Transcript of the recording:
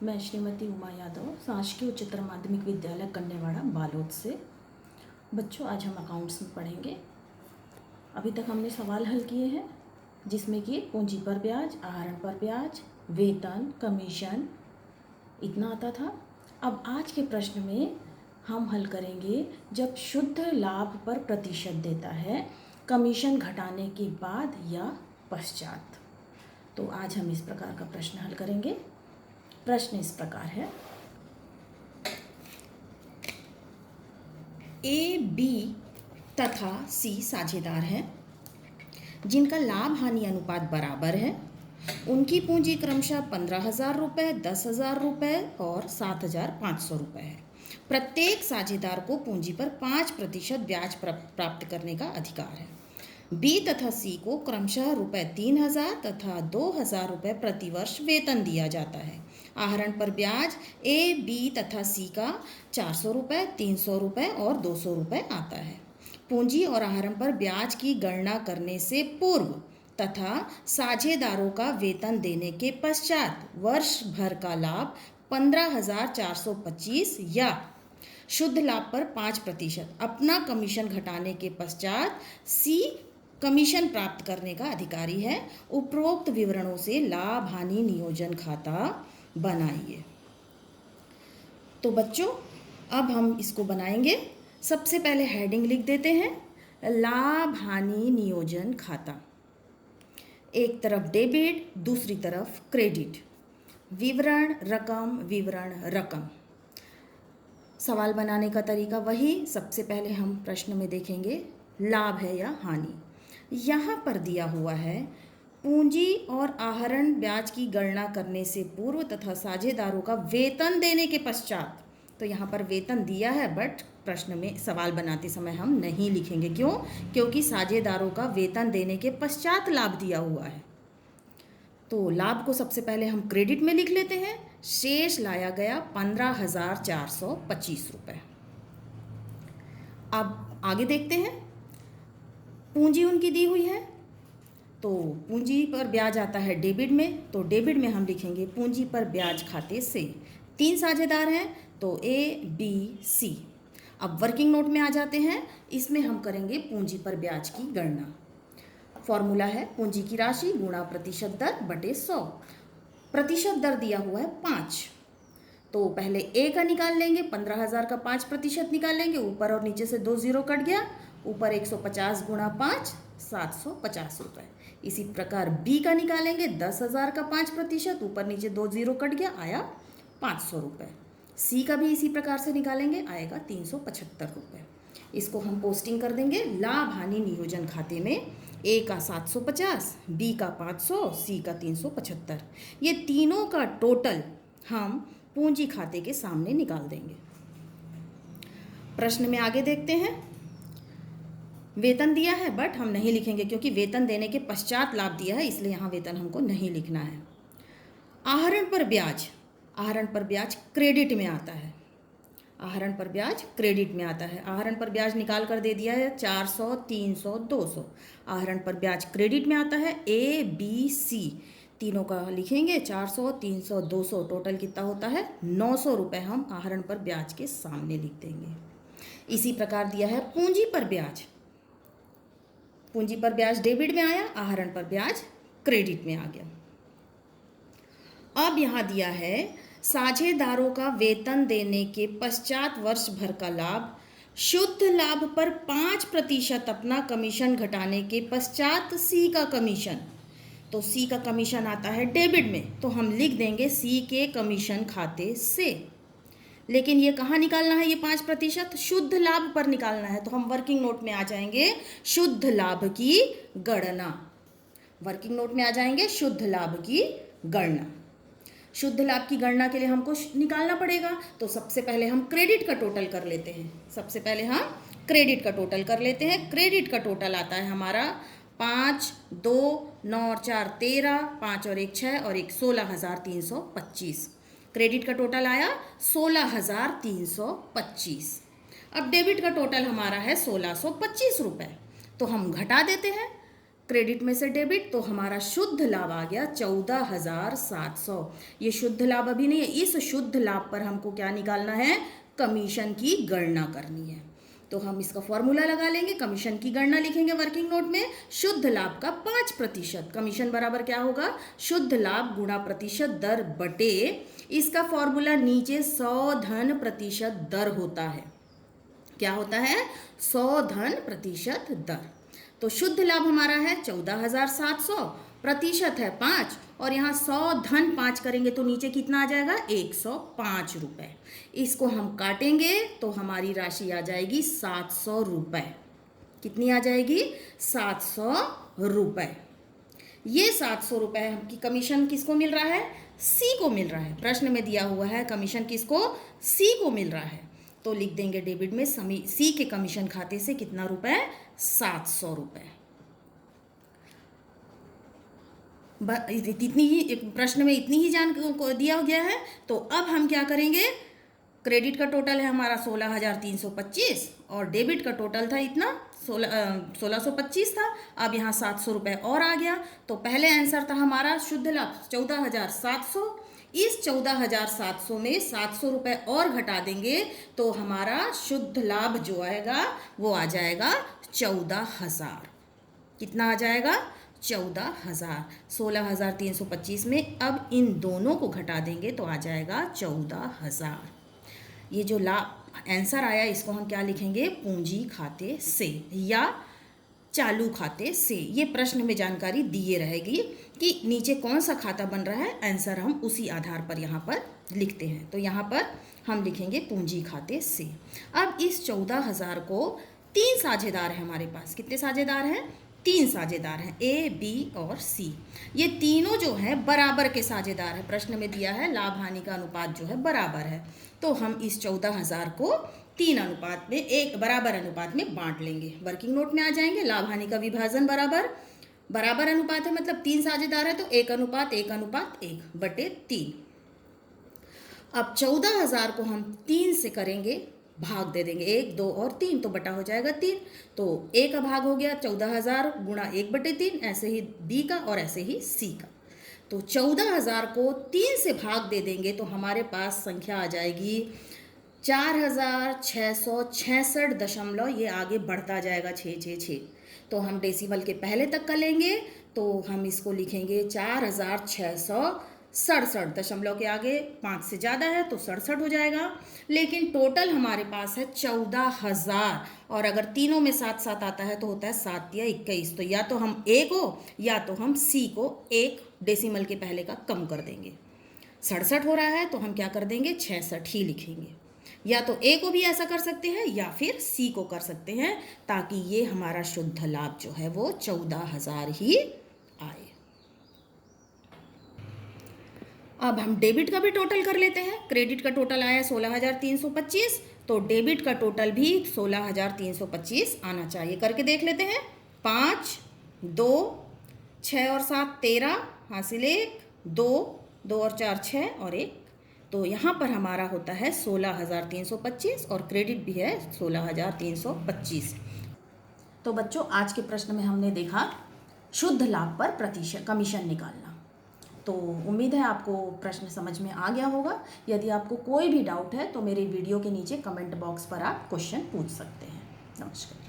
मैं श्रीमती उमा यादव शासकीय उच्चतर माध्यमिक विद्यालय कन्यावाड़ा बालोद से। बच्चों, आज हम अकाउंट्स में पढ़ेंगे। अभी तक हमने सवाल हल किए हैं जिसमें कि पूंजी पर ब्याज, आहरण पर ब्याज, वेतन, कमीशन इतना आता था। अब आज के प्रश्न में हम हल करेंगे जब शुद्ध लाभ पर प्रतिशत देता है कमीशन घटाने के बाद या पश्चात। तो आज हम इस प्रकार का प्रश्न हल करेंगे। प्रश्न इस प्रकार है, ए, बी तथा सी साझेदार हैं जिनका लाभ हानि अनुपात बराबर है। उनकी पूंजी क्रमशः 15,000 रुपये, 10,000 रुपये और 7,500 रुपये है। प्रत्येक साझेदार को पूंजी पर 5% ब्याज प्राप्त करने का अधिकार है। बी तथा सी को क्रमशः ₹3,000 तथा 2,000 रुपये प्रतिवर्ष वेतन दिया जाता है। आहरण पर ब्याज ए, बी तथा सी का 400 रुपये, 300 रुपये और 200 रुपये आता है। पूंजी और आहरण पर ब्याज की गणना करने से पूर्व तथा साझेदारों का वेतन देने के पश्चात वर्ष भर का लाभ 15,425 या शुद्ध लाभ पर 5% अपना कमीशन घटाने के पश्चात सी कमीशन प्राप्त करने का अधिकारी है। उपरोक्त विवरणों से लाभ हानि नियोजन खाता बनाइए। तो बच्चों, अब हम इसको बनाएंगे। सबसे पहले हेडिंग लिख देते हैं, लाभ हानि नियोजन खाता। एक तरफ डेबिट, दूसरी तरफ क्रेडिट। विवरण रकम, विवरण रकम। सवाल बनाने का तरीका वही। सबसे पहले हम प्रश्न में देखेंगे लाभ है या हानि। यहाँ पर दिया हुआ है पूंजी और आहरण ब्याज की गणना करने से पूर्व तथा साझेदारों का वेतन देने के पश्चात। तो यहाँ पर वेतन दिया है, बट प्रश्न में सवाल बनाते समय हम नहीं लिखेंगे। क्यों? क्योंकि साझेदारों का वेतन देने के पश्चात लाभ दिया हुआ है। तो लाभ को सबसे पहले हम क्रेडिट में लिख लेते हैं। शेष लाया गया 15,425 रुपये। अब आगे देखते हैं। पूंजी उनकी दी हुई है, तो पूंजी पर ब्याज आता है डेबिट में। तो डेबिट में हम लिखेंगे पूंजी पर ब्याज खाते से। 3 साझेदार हैं, तो ए, बी, सी। अब वर्किंग नोट में आ जाते हैं। इसमें हम करेंगे पूंजी पर ब्याज की गणना। फॉर्मूला है पूंजी की राशि गुणा प्रतिशत दर बटे 100। प्रतिशत दर दिया हुआ है 5। तो पहले ए का निकाल लेंगे, 15,000 का 5% निकाल लेंगे। ऊपर और नीचे से 2 जीरो कट गया। ऊपर 150 गुणा 5, 750 रुपये। इसी प्रकार बी का निकालेंगे, 10,000 का 5%। ऊपर नीचे 2 जीरो कट गया, आया 500 रुपये। सी का भी इसी प्रकार से निकालेंगे, आएगा 375 रुपये। इसको हम पोस्टिंग कर देंगे लाभ हानि नियोजन खाते में। ए का 750, बी का 500, सी का 375। ये तीनों का टोटल हम पूंजी खाते के सामने निकाल देंगे। प्रश्न में आगे देखते हैं। वेतन दिया है, बट हम नहीं लिखेंगे क्योंकि वेतन देने के पश्चात लाभ दिया है, इसलिए यहाँ वेतन हमको नहीं लिखना है। आहरण पर ब्याज, आहरण पर ब्याज क्रेडिट में आता है। आहरण पर ब्याज क्रेडिट में आता है। आहरण पर ब्याज निकाल कर दे दिया है 400, 300, 200। आहरण पर ब्याज क्रेडिट में आता है। ए, बी, सी तीनों का लिखेंगे 400, 300, 200। टोटल कितना होता है? 900 रुपये हम आहरण पर ब्याज के सामने लिख देंगे। इसी प्रकार दिया है पूंजी पर ब्याज। पूंजी पर ब्याज डेबिट में आया, आहरण पर ब्याज क्रेडिट में आ गया। अब यहाँ दिया है साझेदारों का वेतन देने के पश्चात वर्ष भर का लाभ, शुद्ध लाभ पर 5% अपना कमीशन घटाने के पश्चात सी का कमीशन। तो सी का कमीशन आता है डेबिट में, तो हम लिख देंगे सी के कमीशन खाते से। लेकिन ये कहाँ निकालना है? ये 5% शुद्ध लाभ पर निकालना है। तो हम वर्किंग नोट में आ जाएंगे शुद्ध लाभ की गणना। वर्किंग नोट में आ जाएंगे शुद्ध लाभ की गणना। शुद्ध लाभ की गणना के लिए हमको निकालना पड़ेगा। तो सबसे पहले हम क्रेडिट का टोटल कर लेते हैं। सबसे पहले हम क्रेडिट का टोटल कर लेते हैं। क्रेडिट का टोटल आता है हमारा 5, 2, 9 और 4 13, 5 और 1 6 और 1 16,325। क्रेडिट का टोटल आया 16,325। अब डेबिट का टोटल हमारा है 1,625 रुपये। तो हम घटा देते हैं। क्रेडिट में से डेबिट, तो हमारा शुद्ध लाभ आ गया 14,700। ये शुद्ध लाभ अभी नहीं है, इस शुद्ध लाभ पर हमको क्या निकालना है, कमीशन की गणना करनी है। तो हम इसका फॉर्मूला लगा लेंगे, कमीशन की गणना लिखेंगे वर्किंग नोट में, शुद्ध लाभ का 5%, कमीशन बराबर क्या होगा, शुद्ध लाभ गुणा प्रतिशत दर बटे, इसका फॉर्मूला नीचे 100 धन प्रतिशत दर होता है। क्या होता है, 100 धन प्रतिशत दर। तो शुद्ध लाभ हमारा है 14,700, प्रतिशत है 5, और यहाँ 100 धन 5 करेंगे तो नीचे कितना आ जाएगा, 105 रुपये। इसको हम काटेंगे तो हमारी राशि आ जाएगी 700 रुपये। कितनी आ जाएगी, 700 रुपये। ये 700 रुपये की कमीशन किसको मिल रहा है, सी को मिल रहा है। प्रश्न में दिया हुआ है कमीशन किसको, सी को मिल रहा है। तो लिख देंगे डेबिट में सी के कमीशन खाते से कितना रुपए, 700 रुपये। इतनी ही प्रश्न में इतनी ही जानकारी दिया गया है। तो अब हम क्या करेंगे, क्रेडिट का टोटल है हमारा 16,325 और डेबिट का टोटल था इतना 1625 था। अब यहाँ 700 रुपये और आ गया। तो पहले आंसर था हमारा शुद्ध लाभ 14,700। इस 14,700 में 700 रुपये और घटा देंगे तो हमारा शुद्ध लाभ जो आएगा वो आ जाएगा 14,000। कितना आ जाएगा, 14,000। 16,325 में अब इन दोनों को घटा देंगे तो आ जाएगा 14,000। ये जो लाभ आंसर आया इसको हम क्या लिखेंगे, पूंजी खाते से या चालू खाते से। ये प्रश्न में जानकारी दिए रहेगी कि नीचे कौन सा खाता बन रहा है, आंसर हम उसी आधार पर यहाँ पर लिखते हैं। तो यहाँ पर हम लिखेंगे पूंजी खाते से। अब इस 14,000 को 3 साझेदार हैं हमारे पास। कितने साझेदार हैं, 3 साझेदार हैं, ए, बी और सी। ये तीनों जो है बराबर के साझेदार हैं। प्रश्न में दिया है लाभ हानि का अनुपात जो है बराबर है। तो हम इस 14,000 को 3 अनुपात में, एक बराबर अनुपात में बांट लेंगे। वर्किंग नोट में आ जाएंगे, लाभ हानि का विभाजन बराबर, बराबर अनुपात है मतलब 3 साझेदार है तो 1:1:1 बटे 3। अब 14,000 को हम 3 से करेंगे, भाग दे देंगे, 1, 2 और 3, तो बटा हो जाएगा 3। तो ए का भाग हो गया 14,000 गुणा 1/3, ऐसे ही बी का और ऐसे ही सी का। तो 14,000 को 3 से भाग दे देंगे तो हमारे पास संख्या आ जाएगी 4,666 दशमलव, ये आगे बढ़ता जाएगा 666। तो हम डेसिमल के पहले तक का लेंगे तो हम इसको लिखेंगे 4,667, दशमलव के आगे 5 से ज़्यादा है तो 67 हो जाएगा। लेकिन टोटल हमारे पास है 14,000 और अगर तीनों में 7 7 आता है तो होता है 7 या 21। तो या तो हम ए को या तो हम सी को 1 डेसिमल के पहले का कम कर देंगे। 67 हो रहा है तो हम क्या कर देंगे, 66 ही लिखेंगे। या तो ए को भी ऐसा कर सकते हैं या फिर सी को कर सकते हैं, ताकि ये हमारा शुद्ध लाभ जो है वो 14,000 ही आए। अब हम डेबिट का भी टोटल कर लेते हैं। क्रेडिट का टोटल आया 16,325, तो डेबिट का टोटल भी 16,325 आना चाहिए। करके देख लेते हैं। 5, 2, 6 और 7 13, हासिल 1, 2, 2 और 4 6 और 1। तो यहाँ पर हमारा होता है 16,325 और क्रेडिट भी है 16,325। तो बच्चों आज के प्रश्न में हमने देखा शुद्ध लाभ पर प्रतिशत कमीशन निकालना। तो उम्मीद है आपको प्रश्न समझ में आ गया होगा। यदि आपको कोई भी डाउट है तो मेरे वीडियो के नीचे कमेंट बॉक्स पर आप क्वेश्चन पूछ सकते हैं। नमस्कार।